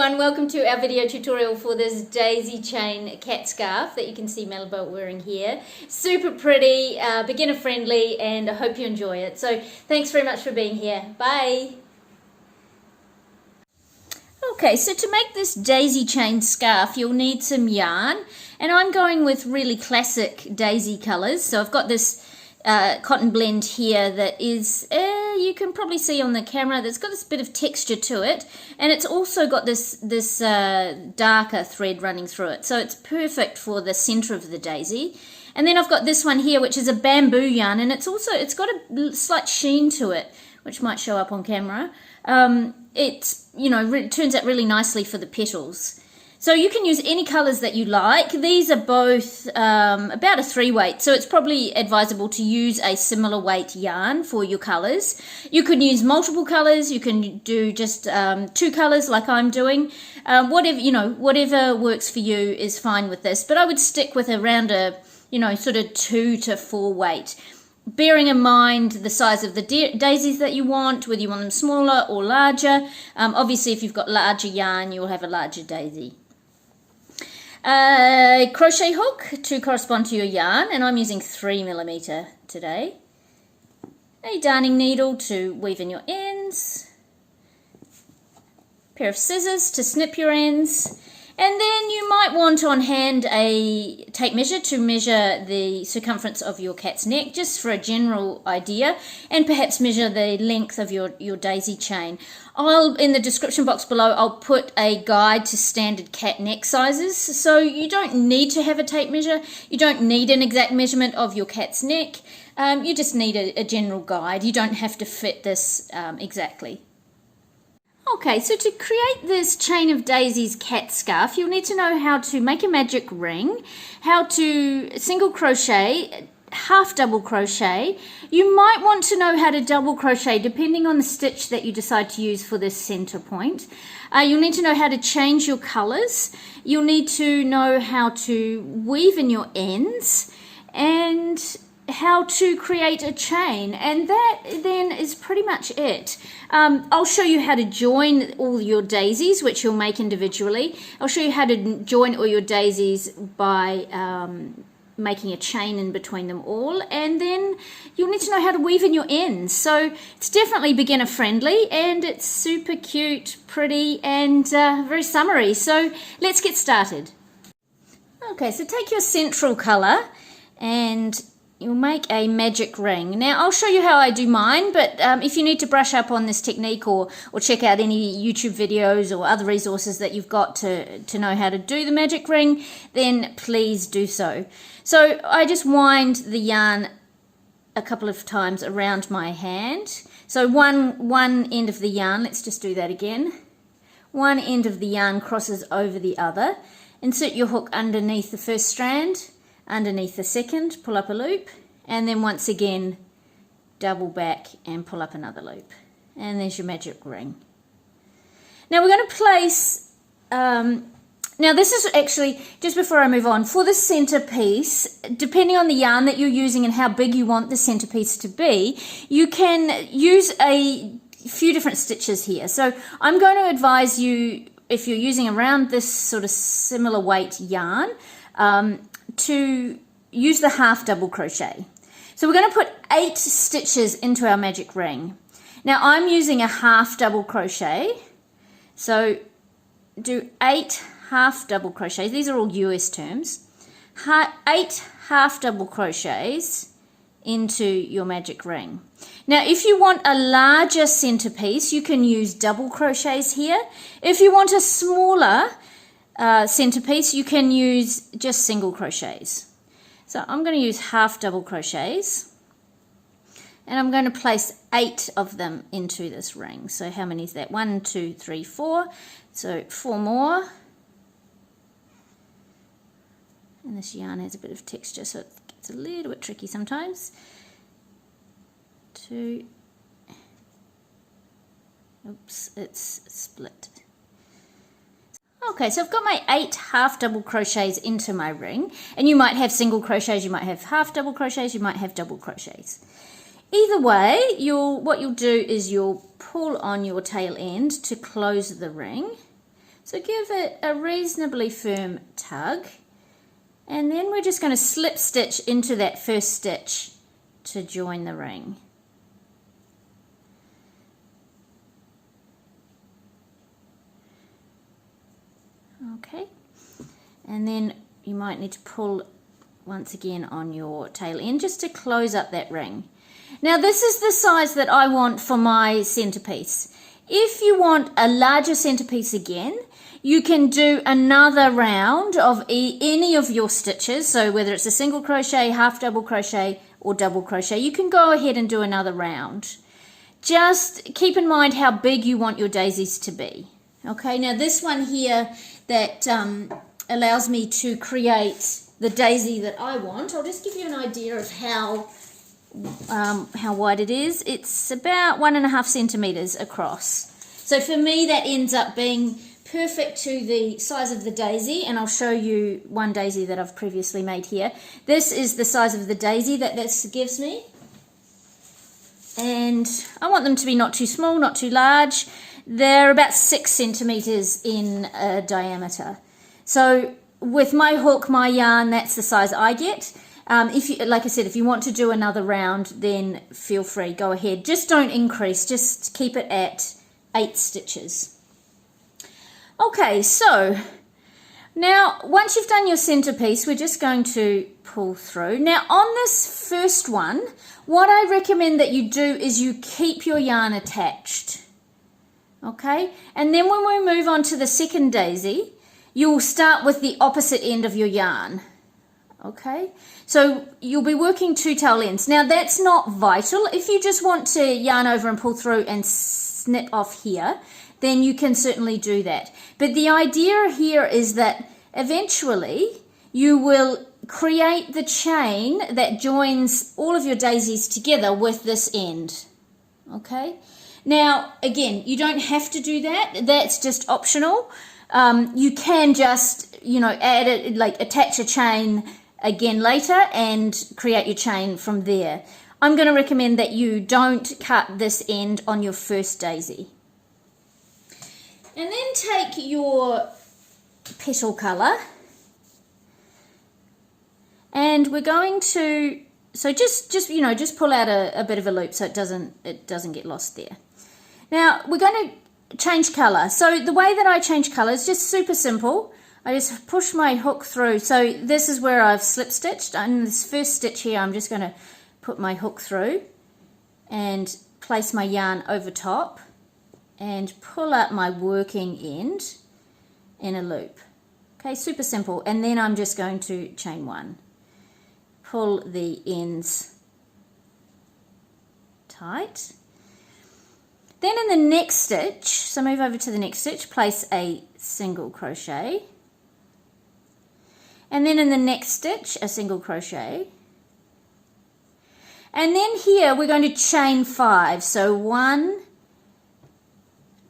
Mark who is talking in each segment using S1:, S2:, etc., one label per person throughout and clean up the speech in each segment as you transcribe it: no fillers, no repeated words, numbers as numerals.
S1: everyone, welcome to our video tutorial for this daisy chain cat scarf that you can see Melba wearing here. Super pretty, beginner friendly, and I hope you enjoy it. So thanks very much for being here. Bye. Okay, so to make this daisy chain scarf you'll need some yarn, and I'm going with really classic daisy colours. So I've got this cotton blend here that is, you can probably see on the camera, that's got this bit of texture to it, and it's also got this darker thread running through it, so it's perfect for the center of the daisy. And then I've got this one here which is a bamboo yarn, and it's got a slight sheen to it which might show up on camera. It turns out really nicely for the petals. So you can use any colours that you like. These are both about a 3 weight, so it's probably advisable to use a similar weight yarn for your colours. You could use multiple colours, you can do just 2 colours like I'm doing. Whatever works for you is fine with this, but I would stick with around a sort of 2 to 4 weight. Bearing in mind the size of the daisies that you want, whether you want them smaller or larger. Obviously if you've got larger yarn you'll have a larger daisy. Crochet hook to correspond to your yarn, and I'm using 3mm today. A darning needle to weave in your ends. Pair of scissors to snip your ends. And then you might want on hand a tape measure to measure the circumference of your cat's neck, just for a general idea, and perhaps measure the length of your daisy chain. In the description box below, I'll put a guide to standard cat neck sizes, so you don't need to have a tape measure, you don't need an exact measurement of your cat's neck, you just need a general guide. You don't have to fit this exactly. Okay, so to create this chain of daisies cat scarf, you'll need to know how to make a magic ring, how to single crochet, half double crochet. You might want to know how to double crochet depending on the stitch that you decide to use for this center point. You'll need to know how to change your colors. You'll need to know how to weave in your ends and how to create a chain, and that then is pretty much it. I'll show you how to join all your daisies, which you'll make individually. I'll show you how to join all your daisies by making a chain in between them all, and then you'll need to know how to weave in your ends. So it's definitely beginner friendly, and it's super cute, pretty, and very summery. So let's get started. Okay, so take your central color and you'll make a magic ring. Now I'll show you how I do mine, but if you need to brush up on this technique or check out any YouTube videos or other resources that you've got to know how to do the magic ring, then please do so. So I just wind the yarn a couple of times around my hand. So one end of the yarn, let's just do that again. One end of the yarn crosses over the other. Insert your hook underneath the first strand, underneath the second, pull up a loop, and then once again double back and pull up another loop, and there's your magic ring. Now we're going to place now this is actually, just before I move on, for the centerpiece, depending on the yarn that you're using and how big you want the centerpiece to be, you can use a few different stitches here. So I'm going to advise you, if you're using around this sort of similar weight yarn, to use the half double crochet. So we're going to put 8 stitches into our magic ring. Now I'm using a half double crochet, so do 8 half double crochets. These are all US terms. 8 half double crochets into your magic ring. Now if you want a larger centerpiece, you can use double crochets here. If you want a smaller centerpiece, you can use just single crochets. So I'm going to use half double crochets, and I'm going to place 8 of them into this ring. So how many is that? 1, 2, 3, 4. So 4 more. And this yarn has a bit of texture, so it gets a little bit tricky sometimes. 2. Oops, it's split. Okay, so I've got my 8 half double crochets into my ring, and you might have single crochets, you might have half double crochets, you might have double crochets. Either way, what you'll do is you'll pull on your tail end to close the ring. So give it a reasonably firm tug, and then we're just going to slip stitch into that first stitch to join the ring. Okay, and then you might need to pull once again on your tail end just to close up that ring. Now this is the size that I want for my centerpiece. If you want a larger centerpiece again, you can do another round of any of your stitches, so whether it's a single crochet, half double crochet or double crochet, you can go ahead and do another round. Just keep in mind how big you want your daisies to be. Okay, now this one here that allows me to create the daisy that I want, I'll just give you an idea of how wide it is. It's about 1.5 centimeters across. So for me that ends up being perfect to the size of the daisy, and I'll show you one daisy that I've previously made here. This is the size of the daisy that this gives me, and I want them to be not too small, not too large. They're about 6 centimeters in diameter. So with my hook, my yarn, that's the size I get. If you, like I said, if you want to do another round, then feel free, go ahead. Just don't increase, just keep it at 8 stitches. Okay, so now once you've done your centerpiece, we're just going to pull through. Now on this first one, what I recommend that you do is you keep your yarn attached. Okay, and then when we move on to the second daisy, you'll start with the opposite end of your yarn. Okay, so you'll be working 2 tail ends. Now that's not vital. If you just want to yarn over and pull through and snip off here, then you can certainly do that. But the idea here is that eventually you will create the chain that joins all of your daisies together with this end. Okay, now again, you don't have to do that. That's just optional. You can just, you know, add it, like attach a chain again later and create your chain from there. I'm going to recommend that you don't cut this end on your first daisy. And then take your petal colour, and we're going to, so just you know, just pull out a bit of a loop so it doesn't get lost there. Now we're going to change colour. So the way that I change colour is just super simple. I just push my hook through. So this is where I've slip stitched. In this first stitch here, I'm just going to put my hook through and place my yarn over top and pull up my working end in a loop. Okay, super simple. And then I'm just going to chain 1. Pull the ends tight. Then in the next stitch, so move over to the next stitch, place a single crochet. And then in the next stitch, a single crochet. And then here we're going to chain 5. So 1,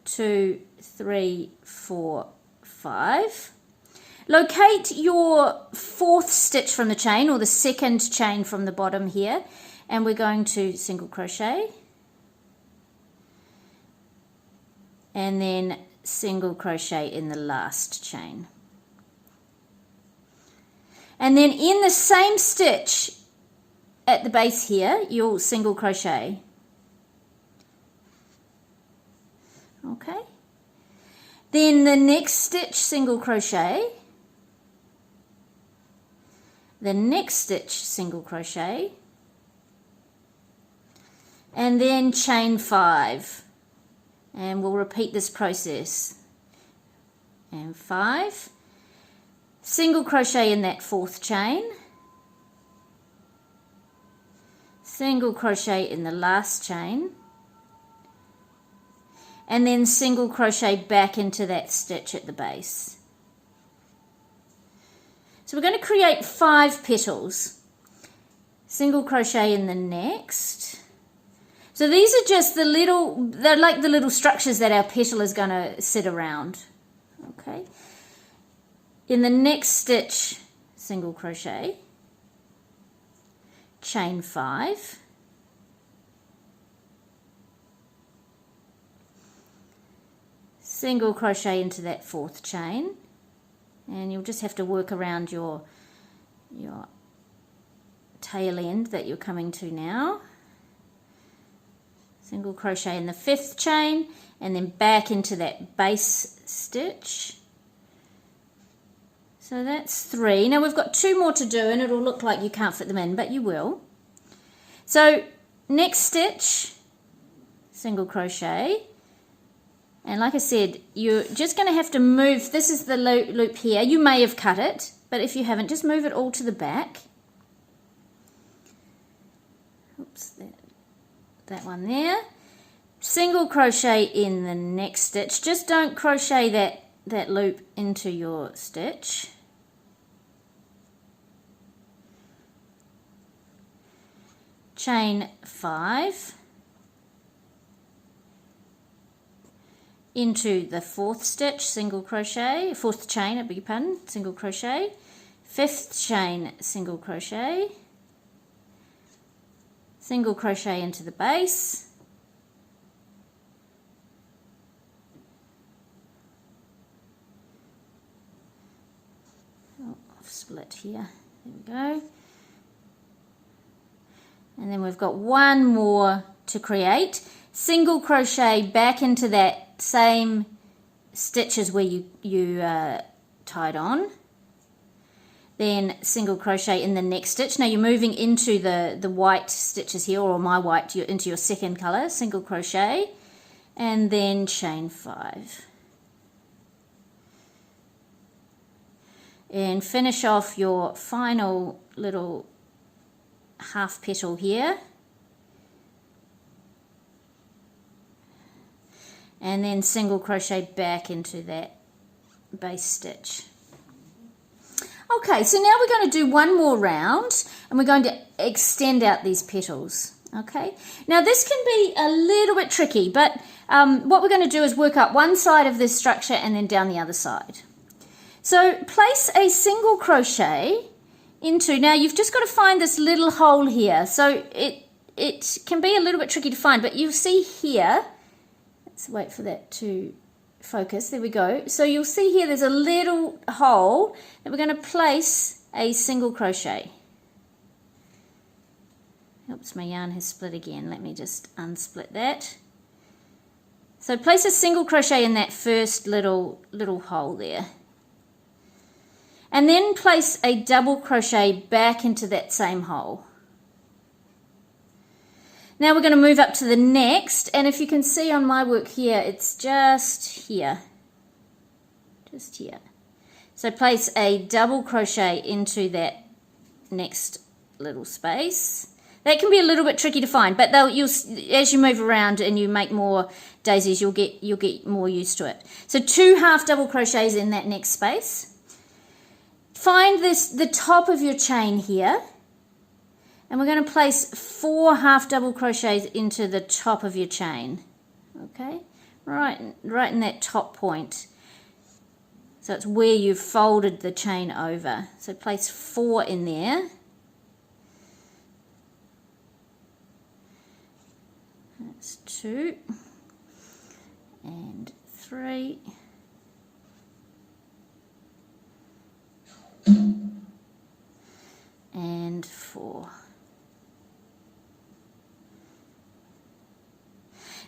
S1: 2, 3, 4, 5. Locate your 4th stitch from the chain, or the 2nd chain from the bottom here, and we're going to single crochet and then single crochet in the last chain. And then in the same stitch at the base here, you'll single crochet. Okay, then the next stitch, single crochet, the next stitch, single crochet, and then chain 5, and we'll repeat this process. And 5, single crochet in that 4th chain, single crochet in the last chain, and then single crochet back into that stitch at the base. So we're going to create 5 petals. Single crochet in the next. So these are just the little, they're like the little structures that our petal is going to sit around. Okay. In the next stitch, single crochet, chain 5, single crochet into that 4th chain, and you'll just have to work around your tail end that you're coming to now. Single crochet in the 5th chain, and then back into that base stitch. So that's 3. Now we've got 2 more to do, and it'll look like you can't fit them in, but you will. So next stitch, single crochet, and like I said, you're just going to have to move. This is the loop here. You may have cut it, but if you haven't, just move it all to the back. Oops, that one there. Single crochet in the next stitch. Just don't crochet that loop into your stitch. Chain 5 into the 4th stitch, single crochet, 4th chain, I beg your pardon, single crochet, 5th chain, single crochet, single crochet into the base, I've split here, there we go. And then we've got 1 more to create. Single crochet back into that same stitches where you tied on. Then single crochet in the next stitch. Now you're moving into the white stitches here, or my white, into your 2nd colour. Single crochet, and then chain 5. And finish off your final little half petal here, and then single crochet back into that base stitch. Okay, so now we're going to do 1 more round, and we're going to extend out these petals. Okay, now this can be a little bit tricky, but what we're going to do is work up one side of this structure and then down the other side. So place a single crochet into, now you've just got to find this little hole here, so it can be a little bit tricky to find, but you'll see here, let's wait for that to focus, there we go. So you'll see here there's a little hole that we're going to place a single crochet. Oops, my yarn has split again, let me just unsplit that. So place a single crochet in that first little hole there. And then place a double crochet back into that same hole. Now we're going to move up to the next, and if you can see on my work here, it's just here. Just here. So place a double crochet into that next little space. That can be a little bit tricky to find, but as you move around and you make more daisies, you'll get more used to it. So 2 half double crochets in that next space. Find the top of your chain here, and we're going to place 4 half double crochets into the top of your chain. Okay, right in that top point. So it's where you've folded the chain over. So place 4 in there. That's 2 and 3. And 4.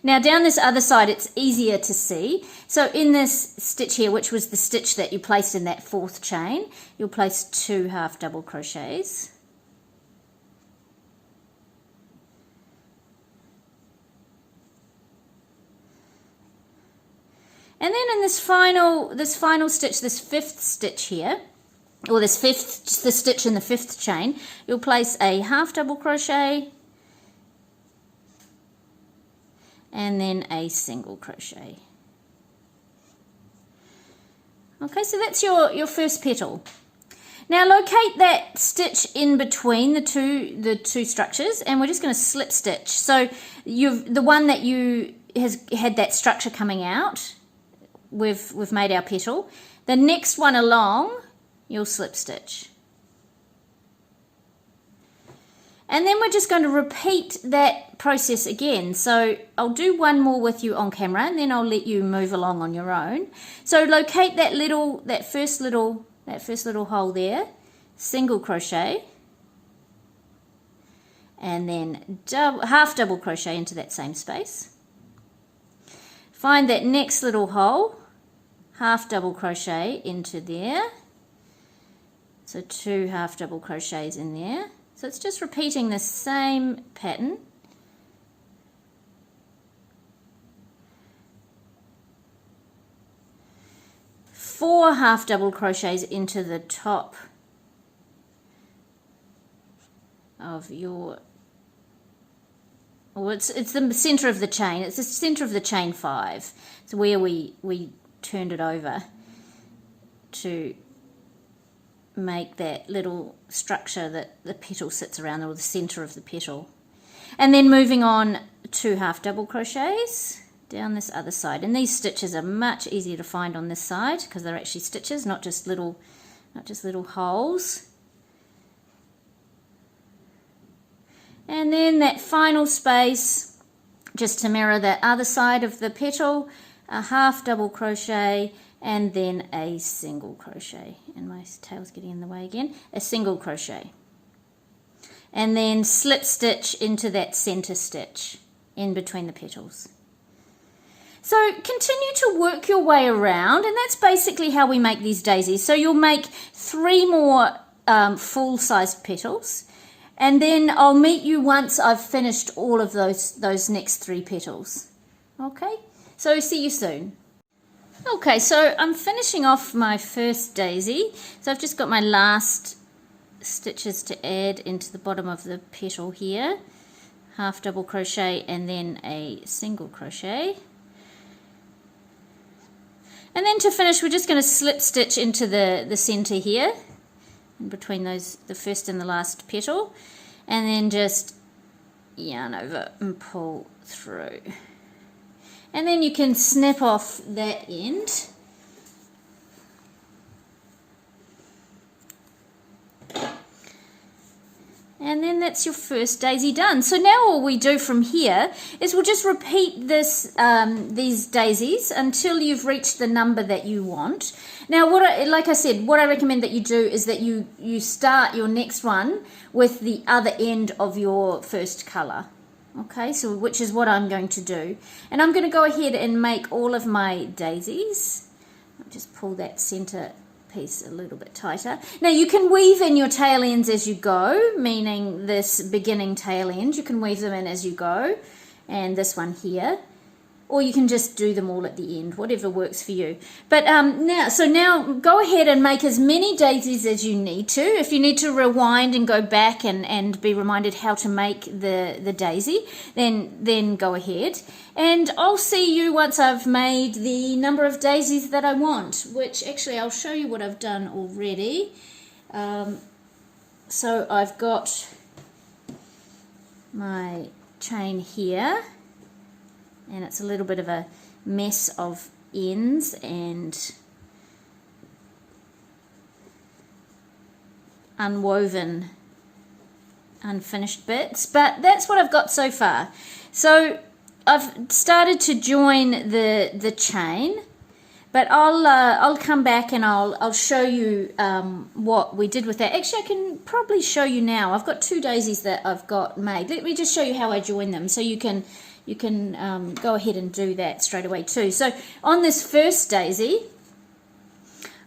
S1: Now down this other side it's easier to see. So in this stitch here, which was the stitch that you placed in that 4th chain, you'll place 2 half double crochets. And then in this final stitch, this 5th stitch here, or the stitch in the 5th chain, you'll place a half double crochet and then a single crochet. Okay, so that's your first petal. Now locate that stitch in between the two structures, and we're just going to slip stitch. So the one that has had that structure coming out, we've made our petal. The next one along, you'll slip stitch. And then we're just going to repeat that process again. So I'll do one more with you on camera, and then I'll let you move along on your own. So locate that first little hole there, single crochet, and then half double crochet into that same space. Find that next little hole, half double crochet into there. So 2 half double crochets in there. So it's just repeating the same pattern. Four half double crochets into the top of your, it's the center of the chain. It's the center of the chain 5. It's where we turned it over to make that little structure that the petal sits around, or the center of the petal. And then moving on, 2 half double crochets down this other side. And these stitches are much easier to find on this side because they're actually stitches, not just little holes. And then that final space, just to mirror that other side of the petal, a half double crochet, and then a single crochet, and my tail's getting in the way again, a single crochet, and then slip stitch into that center stitch in between the petals. So continue to work your way around, and that's basically how we make these daisies. So you'll make 3 more full-sized petals, and then I'll meet you once I've finished all of those next 3 petals. Okay, so see you soon. Okay, so I'm finishing off my first daisy. So I've just got my last stitches to add into the bottom of the petal here. Half double crochet and then a single crochet. And then to finish, we're just going to slip stitch into the center here, in between the first and the last petal, and then just yarn over and pull through. And then you can snip off that end. And then that's your first daisy done. So now all we do from here is we'll just repeat these daisies until you've reached the number that you want. Now, like I said, what I recommend that you do is that you start your next one with the other end of your first colour. Okay, so which is what I'm going to do. And I'm going to go ahead and make all of my daisies. I'll just pull that center piece a little bit tighter. Now you can weave in your tail ends as you go, meaning this beginning tail end, you can weave them in as you go, and this one here. Or you can just do them all at the end, whatever works for you. But now go ahead and make as many daisies as you need to. If you need to rewind and go back and be reminded how to make the daisy, then go ahead. And I'll see you once I've made the number of daisies that I want, which actually I'll show you what I've done already. So I've got my chain here, and it's a little bit of a mess of ends and unwoven, unfinished bits, but that's what I've got so far. So I've started to join the chain, but I'll come back and I'll show you what we did with that. Actually, I can probably show you now. I've got 2 daisies that I've got made. Let me just show you how I join them, so you can go ahead and do that straight away too. So on this first daisy,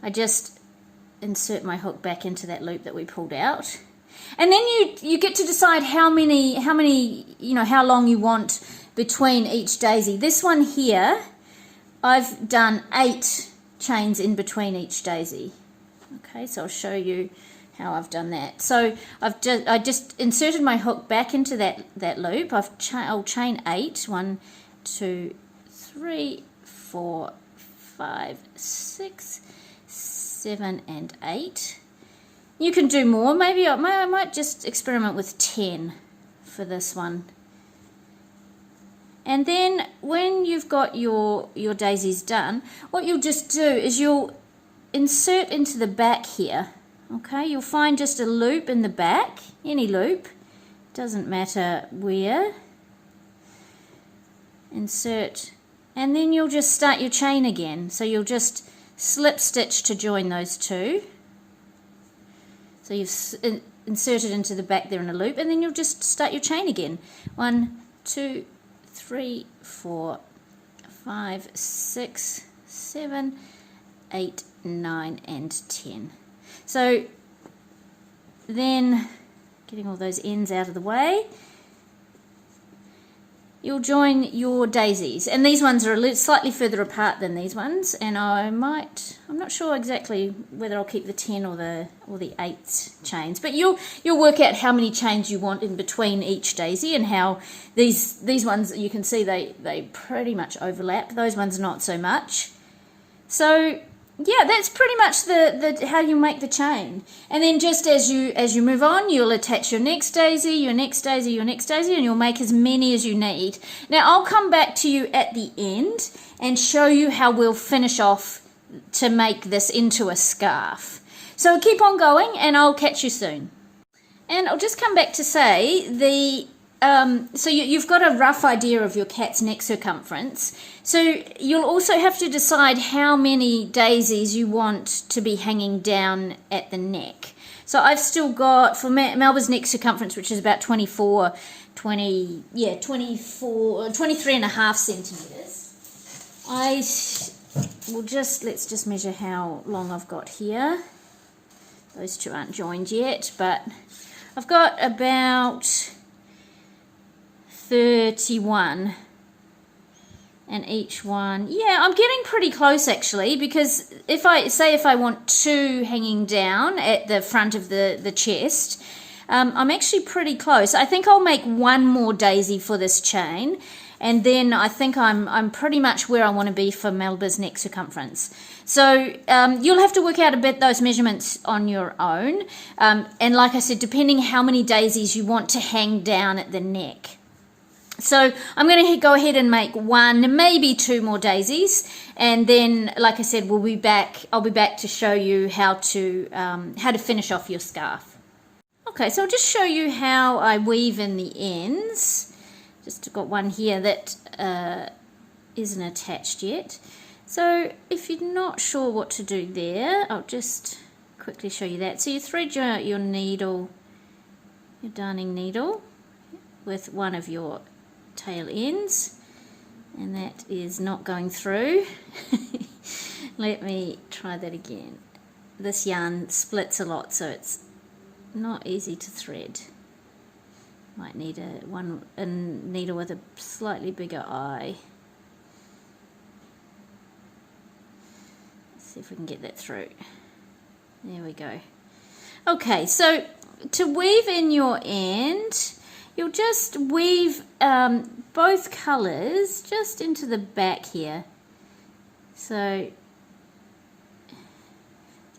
S1: I just insert my hook back into that loop that we pulled out, and then you get to decide how long you want between each daisy. This one here, I've done 8 chains in between each daisy. Okay, so I'll show you how I've done that. So I just inserted my hook back into that loop. I'll chain 8. 1, 2, 3, 4, 5, 6, 7, and 8. You can do more. Maybe I might just experiment with 10 for this one. And then when you've got your daisies done, what you'll just do is you'll insert into the back here. Okay, you'll find just a loop in the back, any loop, doesn't matter where. Insert, and then you'll just start your chain again. So you'll just slip stitch to join those two. So you've inserted into the back there in a loop, and then you'll just start your chain again. 1, 2, 3, 4, 5, 6, 7, 8, 9, and 10. So then, getting all those ends out of the way, you'll join your daisies, and these ones are slightly further apart than these ones, and I'm not sure exactly whether I'll keep the 10 or the 8 chains, but you'll work out how many chains you want in between each daisy, and how these ones, you can see they pretty much overlap. Those ones not so much. So yeah, that's pretty much the how you make the chain. And then just as you move on, you'll attach your next daisy, your next daisy, your next daisy, and you'll make as many as you need. Now I'll come back to you at the end and show you how we'll finish off to make this into a scarf. So keep on going, and I'll catch you soon. And I'll just come back to say so you've got a rough idea of your cat's neck circumference. So you'll also have to decide how many daisies you want to be hanging down at the neck. So I've still got, for Melba's neck circumference, which is about 23 and a half centimetres. Let's just measure how long I've got here. Those two aren't joined yet, but I've got about 31, and each one, yeah, I'm getting pretty close actually, because if I want 2 hanging down at the front of the chest, I'm actually pretty close. I think I'll make 1 more daisy for this chain, and then I think I'm pretty much where I want to be for Melba's neck circumference. So you'll have to work out a bit those measurements on your own, and like I said, depending how many daisies you want to hang down at the neck. So I'm going to go ahead and make 1, maybe 2 more daisies, and then, like I said, I'll be back to show you how to finish off your scarf. Okay, so I'll just show you how I weave in the ends. Just got one here that isn't attached yet. So if you're not sure what to do there, I'll just quickly show you that. So you thread your needle, your darning needle, with one of your tail ends, and that is not going through. Let me try that again. This yarn splits a lot, so it's not easy to thread. Might need a needle with a slightly bigger eye. Let's see if we can get that through. There we go. Okay, so to weave in your end, you'll just weave both colours just into the back here. So it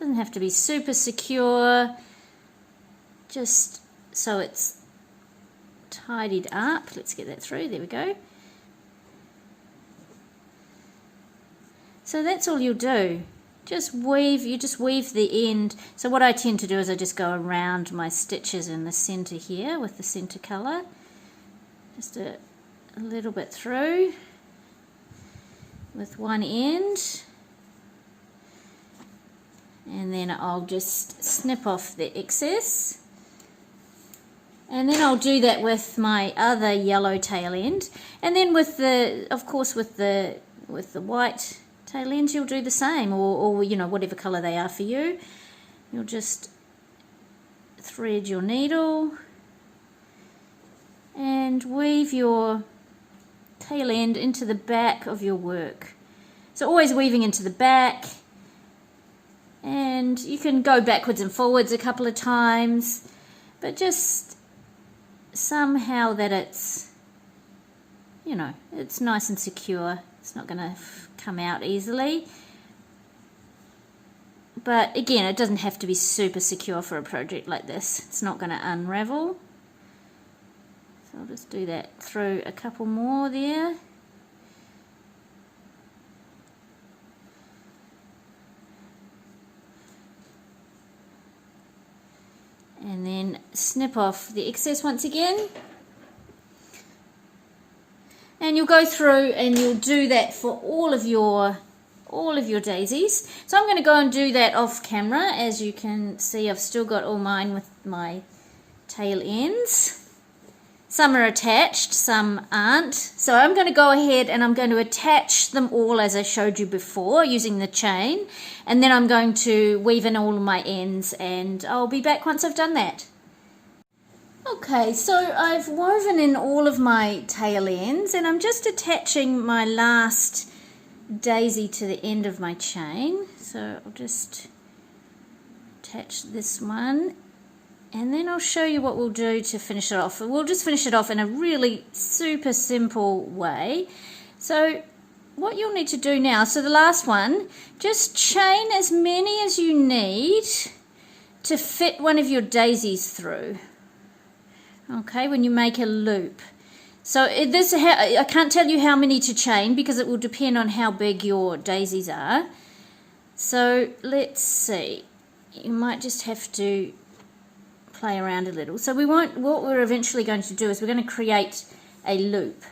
S1: doesn't have to be super secure, just so it's tidied up. Let's get that through. There we go. So that's all you'll do. You just weave the end. So what I tend to do is I just go around my stitches in the center here with the center color, just a little bit through with one end, and then I'll just snip off the excess, and then I'll do that with my other yellow tail end, and then with the white tail ends you'll do the same, or you know, whatever color they are for you. You'll just thread your needle and weave your tail end into the back of your work. So always weaving into the back, and you can go backwards and forwards a couple of times, but just somehow that it's, you know, it's nice and secure. It's not going to come out easily, but again, it doesn't have to be super secure for a project like this. It's not going to unravel. So I'll just do that through a couple more there. and then snip off the excess once again. And you'll go through and you'll do that for all of your daisies. So I'm going to go and do that off camera. As you can see, I've still got all mine with my tail ends. Some are attached, some aren't. So I'm going to go ahead and I'm going to attach them all as I showed you before using the chain. And then I'm going to weave in all of my ends, and I'll be back once I've done that. Okay, so I've woven in all of my tail ends, and I'm just attaching my last daisy to the end of my chain. So I'll just attach this one. And then I'll show you what we'll do to finish it off. We'll just finish it off in a really super simple way. So what you'll need to do now, so the last one, just chain as many as you need to fit one of your daisies through. Okay, when you make a loop. So I can't tell you how many to chain because it will depend on how big your daisies are. So let's see. You might just have to play around a little. So what we're eventually going to do is we're going to create a loop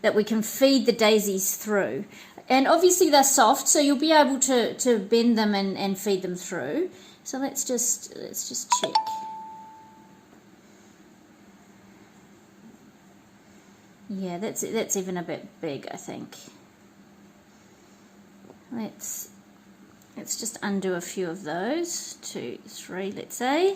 S1: that we can feed the daisies through. And obviously they're soft, so you'll be able to bend them and feed them through. So let's just check. Yeah, that's even a bit big, I think. Let's just undo a few of those. 2, 3, let's say.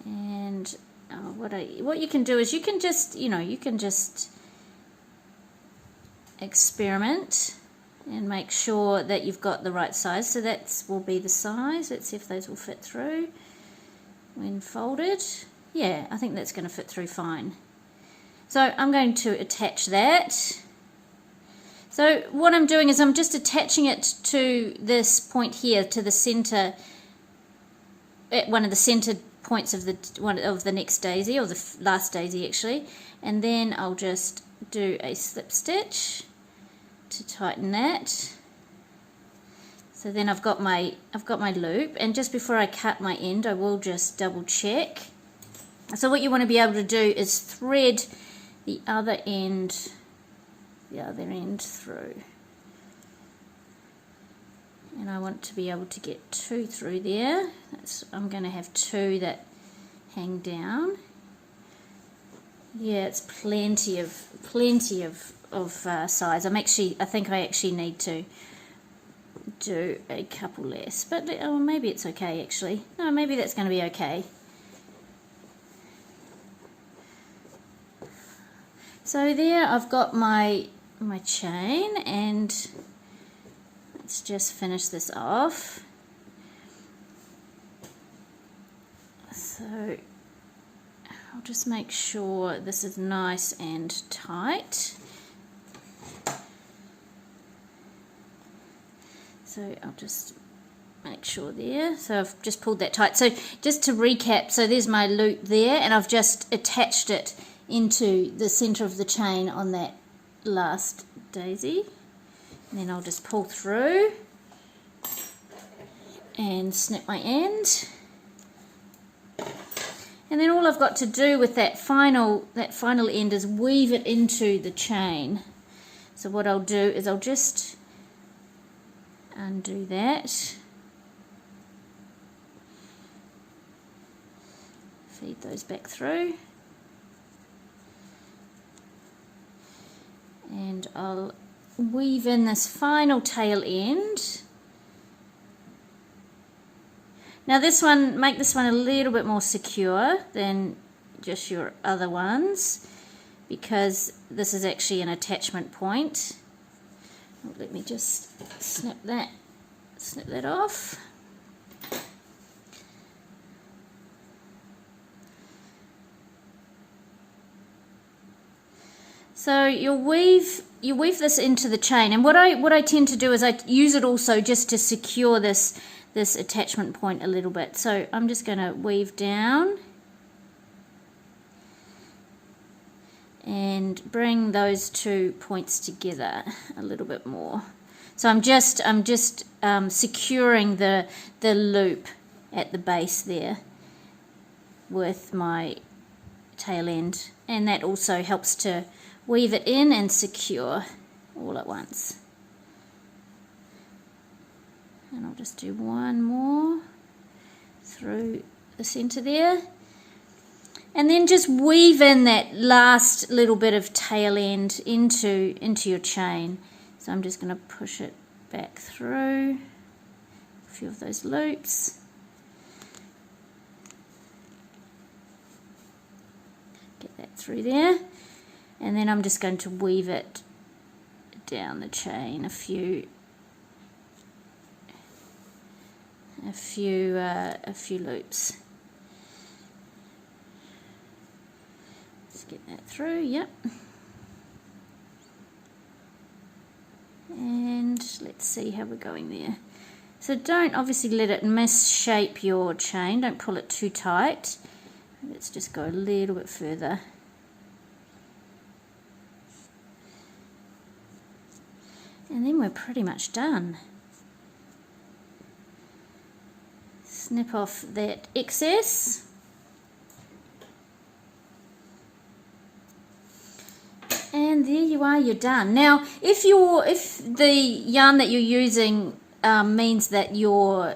S1: And what you can do is you can just experiment and make sure that you've got the right size. So that will be the size. Let's see if those will fit through when folded. Yeah, I think that's going to fit through fine. So I'm going to attach that. So what I'm doing is I'm just attaching it to this point here, to the center, at one of the centered points of the next daisy, or the last daisy actually, and then I'll just do a slip stitch to tighten that. So then I've got my loop, and just before I cut my end I will just double check. So what you want to be able to do is thread the other end through, and I want to be able to get 2 through there. I'm going to have 2 that hang down. Yeah, it's plenty of size. I think I actually need to do a couple less, but maybe it's okay actually. No, maybe that's going to be okay. So there I've got my chain, and let's just finish this off. So I'll just make sure this is nice and tight. So I'll just make sure there. So I've just pulled that tight. So just to recap, so there's my loop there, and I've just attached it into the center of the chain on that last daisy. And then I'll just pull through and snip my end. And then all I've got to do with that final end is weave it into the chain. So what I'll do is I'll just undo that. Feed those back through. And I'll weave in this final tail end. Now make this one a little bit more secure than just your other ones, because this is actually an attachment point. Let me just snip that off. So you weave this into the chain, and what I tend to do is I use it also just to secure this attachment point a little bit. So I'm just going to weave down and bring those 2 points together a little bit more. So I'm just securing the loop at the base there with my tail end, and that also helps to weave it in and secure all at once. And I'll just do one more through the center there, and then just weave in that last little bit of tail end into your chain. So I'm just going to push it back through a few of those loops. Get that through there, and then I'm just going to weave it down the chain a few loops. Let's get that through, yep. And let's see how we're going there. So don't obviously let it misshape your chain, don't pull it too tight. Let's just go a little bit further. And then we're pretty much done. Snip off that excess. And there you are, you're done. Now, if the yarn that you're using means that your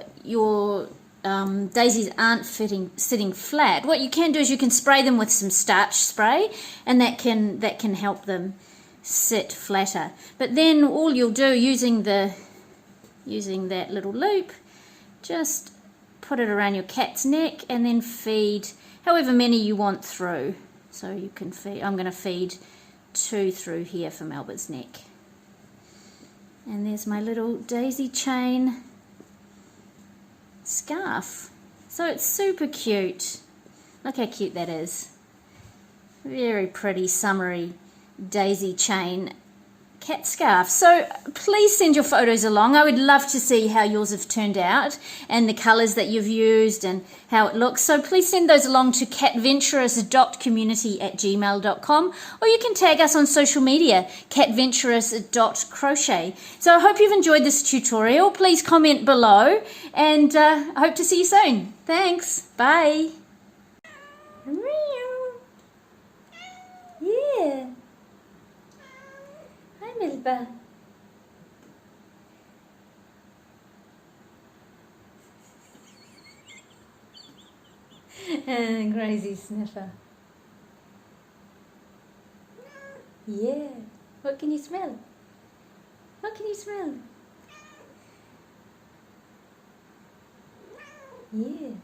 S1: daisies aren't sitting flat, what you can do is you can spray them with some starch spray, and that can help them sit flatter. But then all you'll do using that little loop, just put it around your cat's neck and then feed however many you want through. So you can feed, I'm going to feed 2 through here for Melba's neck. And there's my little daisy chain scarf. So it's super cute. Look how cute that is. Very pretty summery daisy chain cat scarf. So please send your photos along. I would love to see how yours have turned out and the colours that you've used and how it looks. So please send those along to catventurous.community@gmail.com, or you can tag us on social media, catventurous.crochet. So I hope you've enjoyed this tutorial. Please comment below, and I hope to see you soon. Thanks. Bye. Yeah. Hi, Melba. Crazy sniffer. Yeah. What can you smell? What can you smell? Yeah.